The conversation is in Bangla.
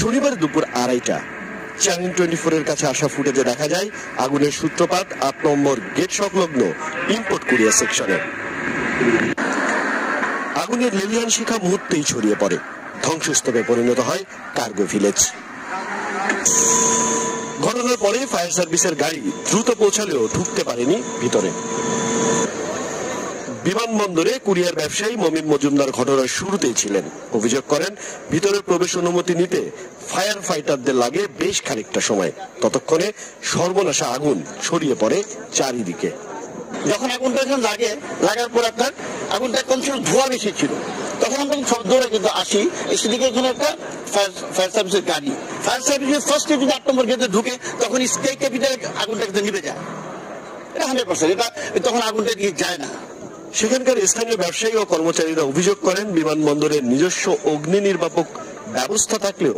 শনিবার দুপুর 2:30টা চ্যানেল 24 এর কাছে আসা ফুটেজে দেখা যায় আগুনের সূত্রপাত 8 নম্বর গেট সংলগ্ন ইম্পোর্ট কুরিয়ার সেকশনে। আগুনের লেলিহান শিখা মুহূর্তেই ছড়িয়ে পড়ে, ধ্বংসস্তূপে পরিণত হয় কার্গো ভিলেজ। ঘটনার পরে ফায়ার সার্ভিসের গাড়ি দ্রুত পৌঁছালেও ঢুকতে পারেনি ভিতরে। বিমানবন্দরে কুরিয়ার ব্যবসায়ী মমিন মজুমদার ঘটনার শুরুতেই ছিলেন। অভিযোগ করেন, ভিতরে প্রবেশ অনুমতি নিতে ফায়ার ফাইটারদের লাগে বেশ খানিকটা সময়। ততক্ষণে সর্বনাশা আগুন ছড়িয়ে পড়ে চারিদিকে। যখন আগুনটা লাগে, লাগার পর আপনার আগুনটা কম ছিল, ধোঁয়া বেশি ছিল, তখন আমরা সব দৌড়ে কিন্তু আসি, সেদিকে এখানে একটা ফায়ার সার্ভিসের গাড়ি, ফায়ার সার্ভিসের ফার্স্টে যদি 8 নম্বর গেটে ঢুকে তখন স্টেক ক্যাপিটাল আগুনটা কিন্তু নিভে যায়। এটা 100%, এটা তখন আগুনটা দিয়ে যায় না। সেখানকার স্থানীয় ব্যবসায়ী ও কর্মচারীরা অভিযোগ করেন, বিমানবন্দরের নিজস্ব অগ্নি নির্বাপক ব্যবস্থা থাকলেও